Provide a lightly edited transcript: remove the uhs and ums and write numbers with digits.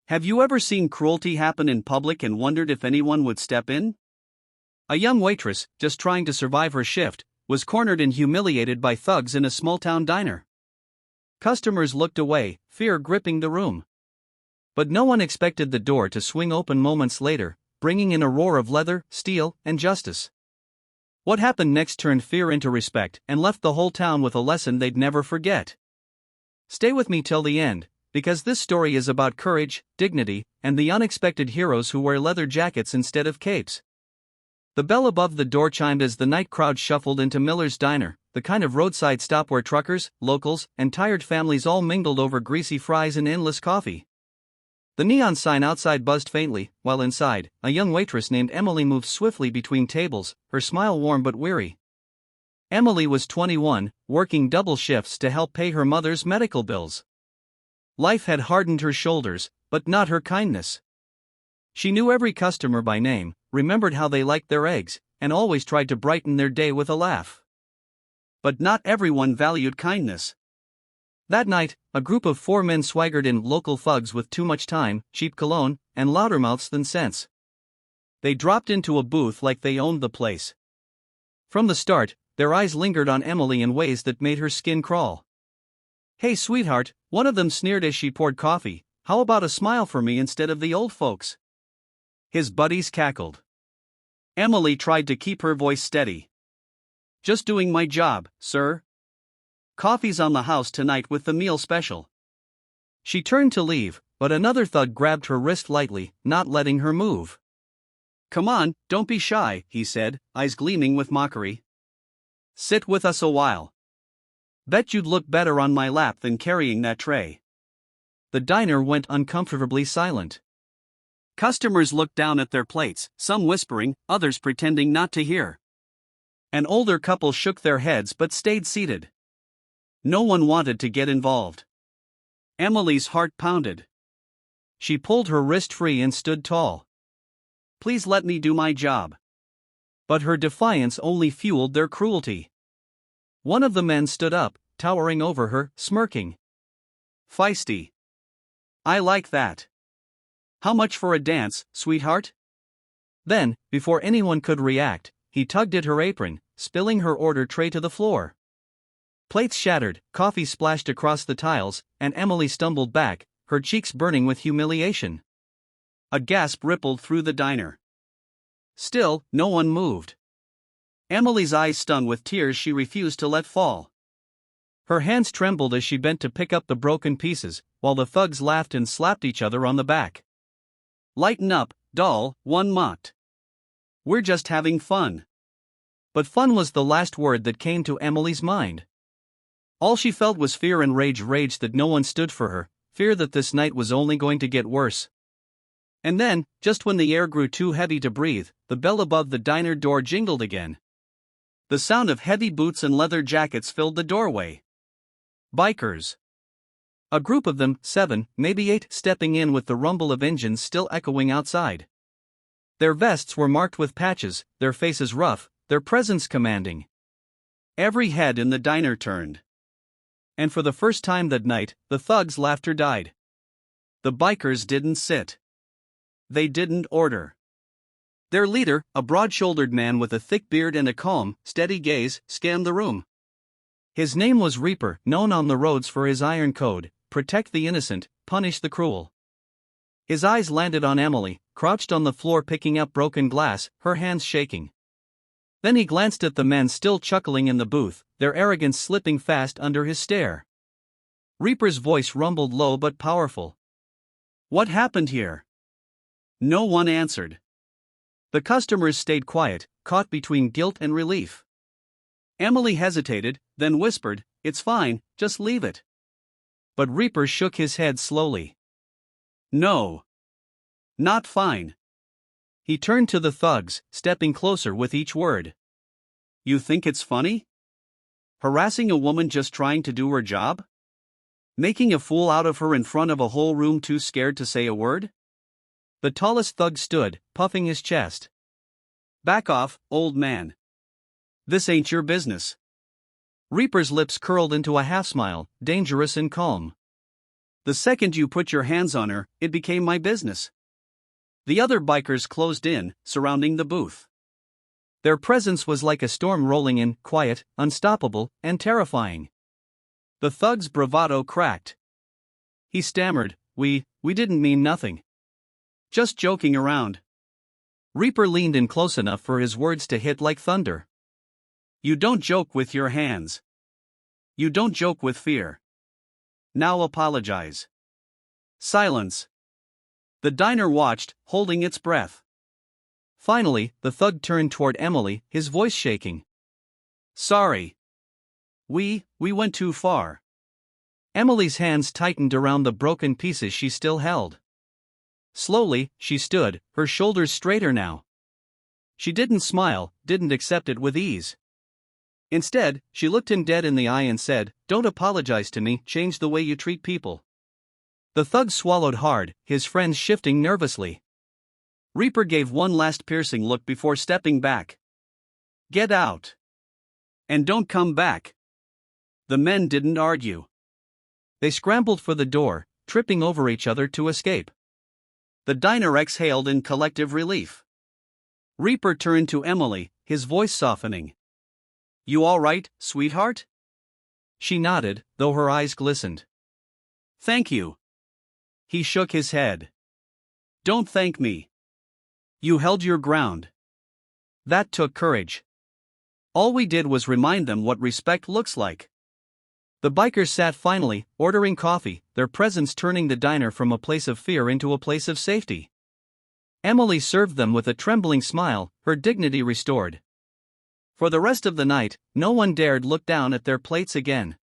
Have you ever seen cruelty happen in public and wondered if anyone would step in? A young waitress, just trying to survive her shift, was cornered and humiliated by thugs in a small-town diner. Customers looked away, fear gripping the room. But no one expected the door to swing open moments later, bringing in a roar of leather, steel, and justice. What happened next turned fear into respect and left the whole town with a lesson they'd never forget. Stay with me till the end, because this story is about courage, dignity, and the unexpected heroes who wear leather jackets instead of capes. The bell above the door chimed as the night crowd shuffled into Miller's Diner, the kind of roadside stop where truckers, locals, and tired families all mingled over greasy fries and endless coffee. The neon sign outside buzzed faintly, while inside, a young waitress named Emily moved swiftly between tables, her smile warm but weary. Emily was 21, working double shifts to help pay her mother's medical bills. Life had hardened her shoulders, but not her kindness. She knew every customer by name, remembered how they liked their eggs, and always tried to brighten their day with a laugh. But not everyone valued kindness. That night, a group of 4 men swaggered in, local thugs with too much time, cheap cologne, and louder mouths than sense. They dropped into a booth like they owned the place. From the start, their eyes lingered on Emily in ways that made her skin crawl. "Hey sweetheart," one of them sneered as she poured coffee, "how about a smile for me instead of the old folks?" His buddies cackled. Emily tried to keep her voice steady. "Just doing my job, sir. Coffee's on the house tonight with the meal special." She turned to leave, but another thug grabbed her wrist lightly, not letting her move. "Come on, don't be shy," he said, eyes gleaming with mockery. "Sit with us a while. Bet you'd look better on my lap than carrying that tray." The diner went uncomfortably silent. Customers looked down at their plates, some whispering, others pretending not to hear. An older couple shook their heads but stayed seated. No one wanted to get involved. Emily's heart pounded. She pulled her wrist free and stood tall. "Please let me do my job." But her defiance only fueled their cruelty. One of the men stood up, towering over her, smirking. "Feisty. I like that. How much for a dance, sweetheart?" Then, before anyone could react, he tugged at her apron, spilling her order tray to the floor. Plates shattered, coffee splashed across the tiles, and Emily stumbled back, her cheeks burning with humiliation. A gasp rippled through the diner. Still, no one moved. Emily's eyes stung with tears she refused to let fall. Her hands trembled as she bent to pick up the broken pieces, while the thugs laughed and slapped each other on the back. "Lighten up, doll," one mocked. "We're just having fun." But fun was the last word that came to Emily's mind. All she felt was fear and rage that no one stood for her, fear that this night was only going to get worse. And then, just when the air grew too heavy to breathe, the bell above the diner door jingled again. The sound of heavy boots and leather jackets filled the doorway. Bikers. A group of them, 7, maybe 8, stepping in with the rumble of engines still echoing outside. Their vests were marked with patches, their faces rough, their presence commanding. Every head in the diner turned. And for the first time that night, the thugs' laughter died. The bikers didn't sit. They didn't order. Their leader, a broad-shouldered man with a thick beard and a calm, steady gaze, scanned the room. His name was Reaper, known on the roads for his iron code: protect the innocent, punish the cruel. His eyes landed on Emily, crouched on the floor picking up broken glass, her hands shaking. Then he glanced at the men still chuckling in the booth, their arrogance slipping fast under his stare. Reaper's voice rumbled low but powerful. "What happened here?" No one answered. The customers stayed quiet, caught between guilt and relief. Emily hesitated, then whispered, "It's fine, just leave it." But Reaper shook his head slowly. "No. Not fine." He turned to the thugs, stepping closer with each word. "You think it's funny? Harassing a woman just trying to do her job? Making a fool out of her in front of a whole room too scared to say a word?" The tallest thug stood, puffing his chest. "Back off, old man. This ain't your business." Reaper's lips curled into a half-smile, dangerous and calm. The second you put your hands on her, it became my business. The other bikers closed in, surrounding the booth. Their presence was like a storm rolling in, quiet, unstoppable, and terrifying. The thug's bravado cracked. He stammered, We didn't mean nothing. Just joking around. Reaper leaned in close enough for his words to hit like thunder. You don't joke with your hands. You don't joke with fear. Now apologize. Silence. The diner watched, holding its breath. Finally, the thug turned toward Emily, his voice shaking. Sorry. We went too far. Emily's hands tightened around the broken pieces she still held. Slowly, she stood, her shoulders straighter now. She didn't smile, didn't accept it with ease. Instead, she looked him dead in the eye and said, Don't apologize to me, change the way you treat people. The thug swallowed hard, his friends shifting nervously. Reaper gave one last piercing look before stepping back. Get out. And don't come back. The men didn't argue. They scrambled for the door, tripping over each other to escape. The diner exhaled in collective relief. Reaper turned to Emily, his voice softening. You all right, sweetheart? She nodded, though her eyes glistened. Thank you. He shook his head. Don't thank me. You held your ground. That took courage. All we did was remind them what respect looks like. The bikers sat finally, ordering coffee, their presence turning the diner from a place of fear into a place of safety. Emily served them with a trembling smile, her dignity restored. For the rest of the night, no one dared look down at their plates again.